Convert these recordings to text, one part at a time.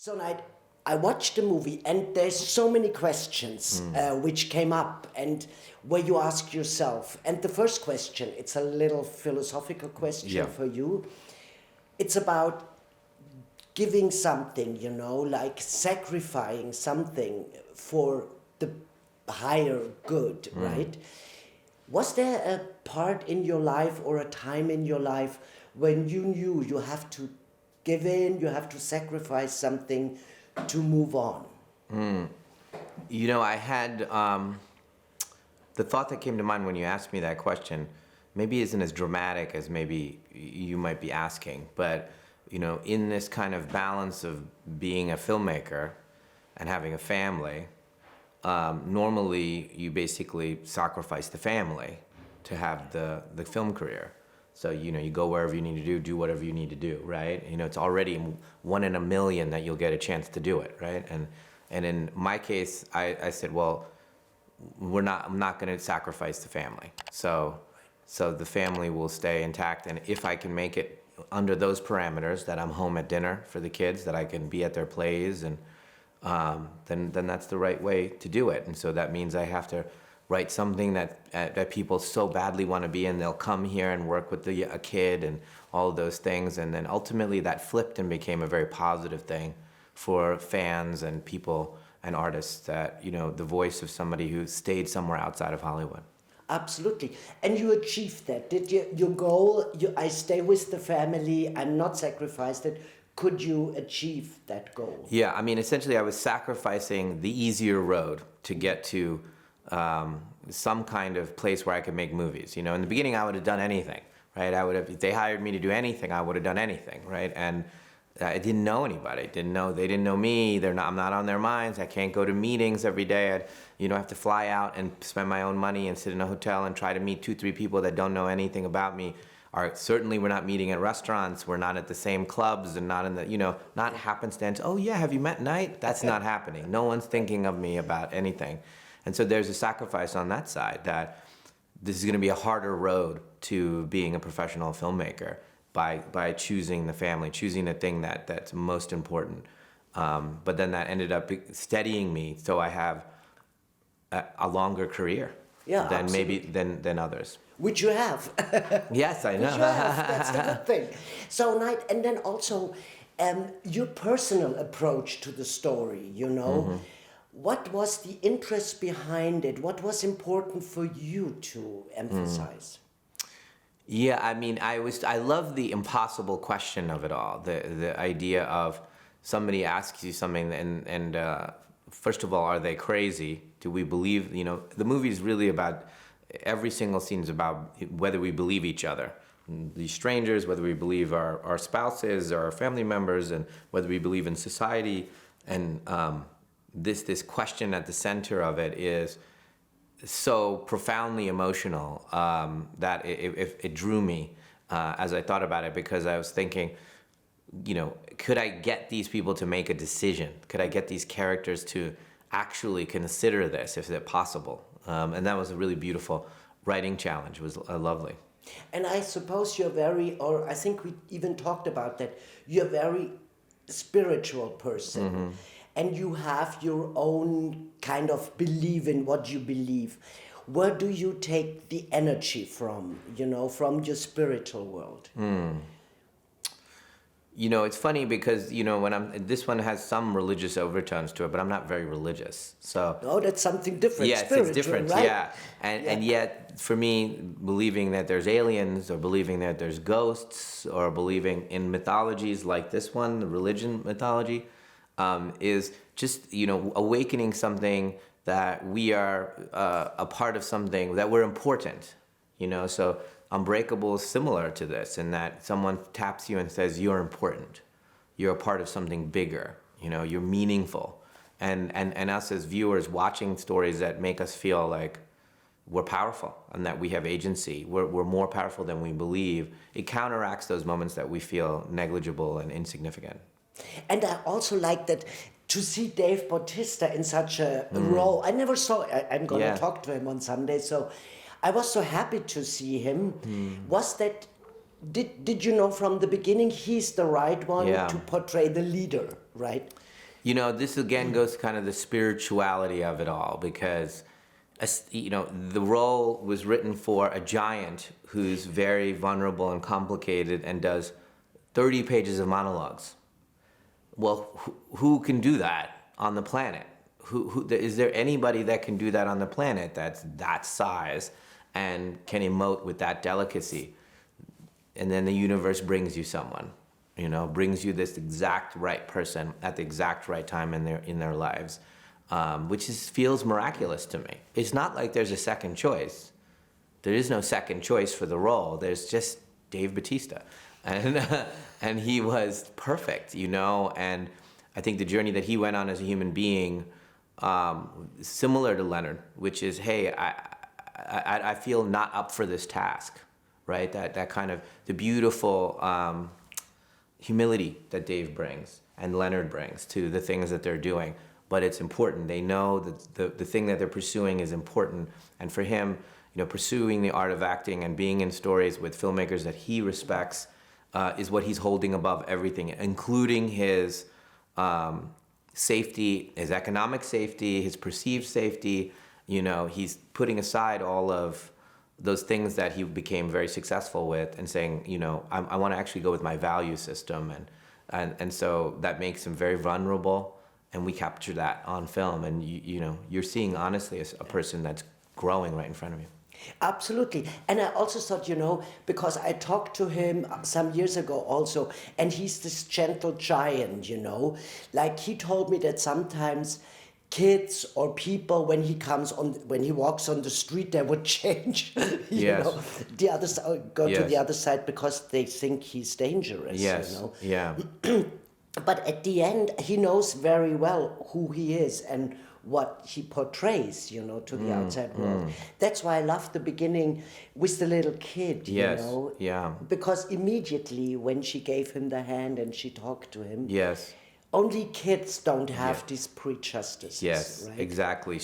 So I watched the movie, and there's so many questions which came up, and where you ask yourself. And the first question, it's a little philosophical question for you. It's about giving something, like sacrificing something for the higher good, right? Was there a part in your life or a time in your life when you knew you have to give in, you have to sacrifice something to move on? I had the thought that came to mind when you asked me that question maybe isn't as dramatic as maybe you might be asking, but in this kind of balance of being a filmmaker and having a family, normally you basically sacrifice the family to have the film career. So, you go wherever you need to do whatever you need to do, right? It's already 1 in a million that you'll get a chance to do it, right? And in my case, I said, well, I'm not going to sacrifice the family. So the family will stay intact. And if I can make it under those parameters, that I'm home at dinner for the kids, that I can be at their plays, and then that's the right way to do it. And so that means I have to write something that people so badly want to be in. They'll come here and work with a kid and all of those things. And then ultimately that flipped and became a very positive thing for fans and people and artists, that, the voice of somebody who stayed somewhere outside of Hollywood. Absolutely. And you achieved that. Did your goal, I stay with the family, I'm not sacrificed it. Could you achieve that goal? Yeah, essentially I was sacrificing the easier road to get to some kind of place where I could make movies. In the beginning, I would have done anything, right? If they hired me to do anything, I would have done anything, right? And I didn't know anybody. They didn't know me. I'm not on their minds. I can't go to meetings every day. I have to fly out and spend my own money and sit in a hotel and try to meet 2-3 people that don't know anything about me. Certainly we're not meeting at restaurants. We're not at the same clubs, and not in the, not happenstance. Oh yeah, have you met Knight? That's not happening. No one's thinking of me about anything. And so there's a sacrifice on that side, that this is going to be a harder road to being a professional filmmaker by choosing the family, choosing the thing that's most important. But then that ended up steadying me, so I have a longer career than others. Which you have. Yes, I know. Which you have. That's the good thing. So, Knight, and then also your personal approach to the story, What was the interest behind it? What was important for you to emphasize? Yeah, I love the impossible question of it all. The idea of somebody asks you something, and first of all, are they crazy? Do we believe? The movie is really about, every single scene is about whether we believe each other, these strangers, whether we believe our spouses or our family members, and whether we believe in society. And this question at the center of it is so profoundly emotional that it drew me as I thought about it, because I was thinking, could I get these people to make a decision? Could I get these characters to actually consider this, if it's possible? And that was a really beautiful writing challenge. It was lovely. And I suppose I think we even talked about that, you're a very spiritual person. Mm-hmm. And you have your own kind of belief in what you believe. Where do you take the energy from, from your spiritual world? It's funny because, this one has some religious overtones to it, but I'm not very religious. So. Oh, that's something different. Yeah, it's different, right? Yeah. And yet, for me, believing that there's aliens, or believing that there's ghosts, or believing in mythologies like this one, the religion mythology, is just, awakening something that we are a part of something, that we're important, So Unbreakable is similar to this, in that someone taps you and says, you're important. You're a part of something bigger, you're meaningful. And us as viewers watching stories that make us feel like we're powerful and that we have agency, we're more powerful than we believe, it counteracts those moments that we feel negligible and insignificant. And I also like that, to see Dave Bautista in such a role. I never saw, I'm going to talk to him on Sunday, so I was so happy to see him. Was that, did you know from the beginning he's the right one to portray the leader, right? This again goes to kind of the spirituality of it all, because the role was written for a giant who's very vulnerable and complicated and does 30 pages of monologues. Well, who can do that on the planet? Is there anybody that can do that on the planet that's that size and can emote with that delicacy? And then the universe brings you someone, brings you this exact right person at the exact right time in their lives, which feels miraculous to me. It's not like there's a second choice. There is no second choice for the role. There's just Dave Bautista, and he was perfect, And I think the journey that he went on as a human being, similar to Leonard, which is, hey, I feel not up for this task, right? That kind of the beautiful humility that Dave brings and Leonard brings to the things that they're doing. But it's important. They know that the thing that they're pursuing is important. And for him, pursuing the art of acting and being in stories with filmmakers that he respects is what he's holding above everything, including his safety, his economic safety, his perceived safety. He's putting aside all of those things that he became very successful with and saying, I want to actually go with my value system. And so that makes him very vulnerable. And we capture that on film. And, you're seeing, honestly, a person that's growing right in front of you. Absolutely. And I also thought, because I talked to him some years ago also, and he's this gentle giant, Like he told me that sometimes kids or people, when he walks on the street, they would change, the other side, go to the other side because they think he's dangerous, Yeah. But at the end, he knows very well who he is and what he portrays, to the outside world. That's why I love the beginning with the little kid, Because immediately when she gave him the hand and she talked to him, only kids don't have these prejudices. Yes, right? Exactly.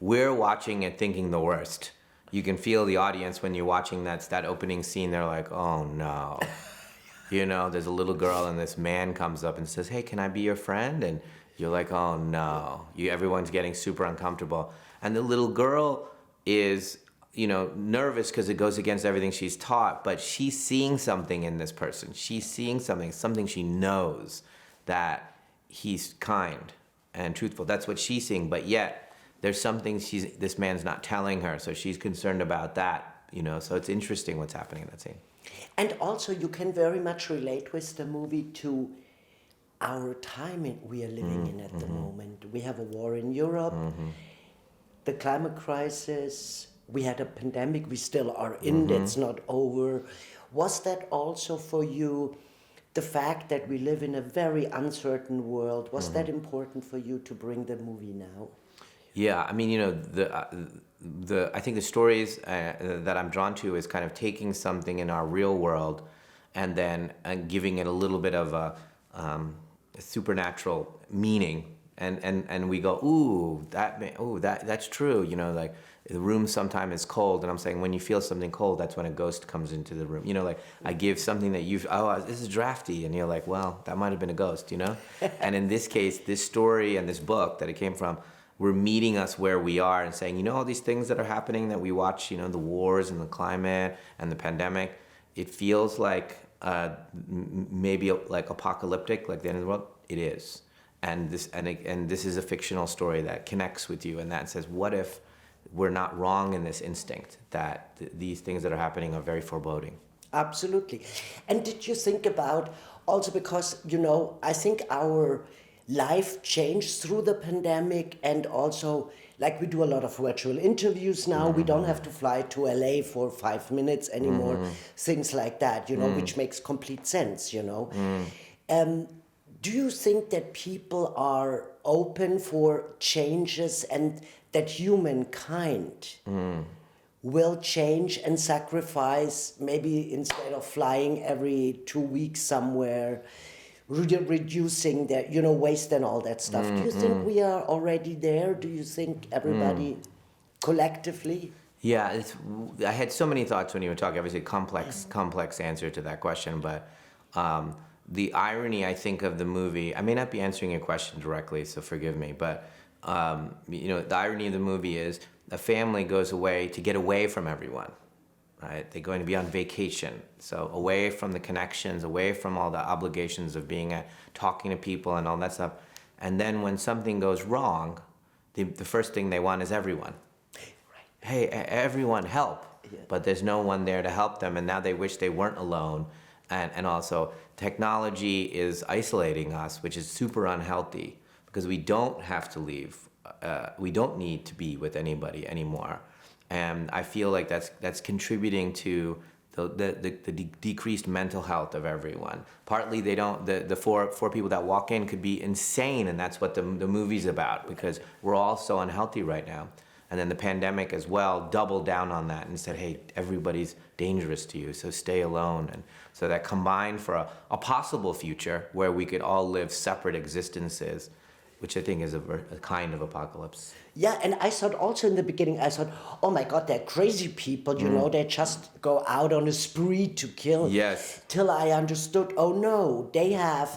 We're watching and thinking the worst. You can feel the audience when you're watching that opening scene. They're like, oh no. There's a little girl and this man comes up and says, hey, can I be your friend? And you're like, oh no. Everyone's getting super uncomfortable. And the little girl is, nervous because it goes against everything she's taught, but she's seeing something in this person. She's seeing something she knows, that he's kind and truthful. That's what she's seeing, but yet there's something this man's not telling her, so she's concerned about that, So it's interesting what's happening in that scene. And also, you can very much relate with the movie to our time we are living in at the moment. We have a war in Europe, the climate crisis, we had a pandemic, we still are in, that's not over. Was that also for you, the fact that we live in a very uncertain world, was that important for you to bring the movie now? Yeah, I mean, I think the stories that I'm drawn to is kind of taking something in our real world and then giving it a little bit of a supernatural meaning, and we go, that's true. Like the room sometimes is cold, and I'm saying when you feel something cold, that's when a ghost comes into the room. Like I give something that this is drafty, and you're like, well, that might have been a ghost, And in this case, this story and this book that it came from, we're meeting us where we are and saying, all these things that are happening that we watch, the wars and the climate and the pandemic, it feels like maybe like apocalyptic, like the end of the world. It is. And this is a fictional story that connects with you and that says, what if we're not wrong in this instinct that these things that are happening are very foreboding? Absolutely. And did you think about also because, I think our life changed through the pandemic, and also like we do a lot of virtual interviews now. We don't have to fly to LA for 5 minutes anymore, things like that, which makes complete sense, Do you think that people are open for changes and that humankind will change and sacrifice, maybe instead of flying every 2 weeks somewhere, reducing their, waste and all that stuff? Do you think we are already there? Do you think everybody collectively? Yeah, I had so many thoughts when you were talking. Obviously, complex answer to that question, but the irony, I think, of the movie, I may not be answering your question directly, so forgive me, but you know, the irony of the movie is a family goes away to get away from everyone, right? They're going to be on vacation, so away from the connections, away from all the obligations of being talking to people and all that stuff. And then when something goes wrong, the first thing they want is everyone. Right. Hey, everyone help. Yeah. But there's no one there to help them, and now they wish they weren't alone. And also, technology is isolating us, which is super unhealthy, because we don't have to leave. We don't need to be with anybody anymore. And I feel like that's contributing to the decreased mental health of everyone. Partly they don't, the four people that walk in could be insane, and that's what the movie's about, because we're all so unhealthy right now. And then the pandemic as well doubled down on that and said, hey, everybody's dangerous to you, so stay alone. And so that combined for a possible future where we could all live separate existences, which I think is a kind of apocalypse. Yeah, and I thought also in the beginning, I thought, oh my God, they're crazy people, you know, they just go out on a spree to kill. Yes. Till I understood, oh no, they have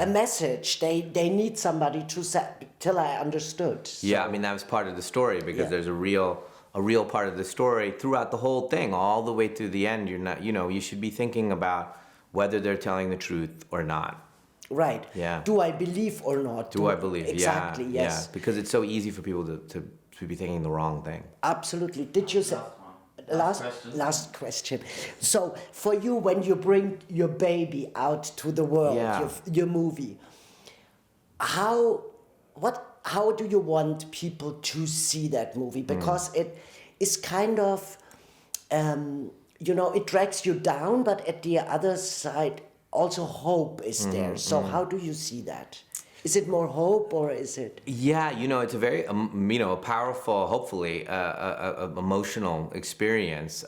a message, they need somebody to say, till I understood. So, yeah, I mean, that was part of the story, because Yeah. there's a real part of the story throughout the whole thing, all the way through the end. You're not, you know, you should be thinking about whether they're telling the truth or not. Right. Yeah. Do I believe or not? Do I believe? Exactly, Yeah, yes. yeah. Because it's so easy for people to be thinking the wrong thing. Absolutely. Did you say? Last question. Last question. So, for you, when you bring your baby out to the world, Yeah. your movie, how do you want people to see that movie? Because it is kind of, you know, it drags you down, but at the other side, also hope is there. So, how do you see that? Is it more hope, or is it? Yeah, you know, it's a very, you know, a powerful, hopefully, emotional experience.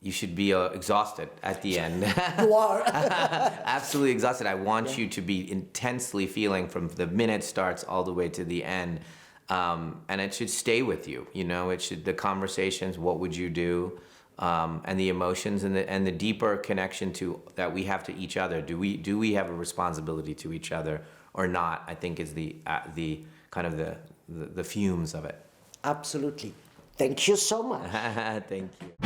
You should be exhausted at the end. You are. Absolutely exhausted. I want you to be intensely feeling from the minute starts all the way to the end. And it should stay with you, you know, it should, the conversations, what would you do? And the emotions and the deeper connection that we have to each other. Do we have a responsibility to each other or not? I think is the kind of the fumes of it. Absolutely. Thank you so much. Thank you.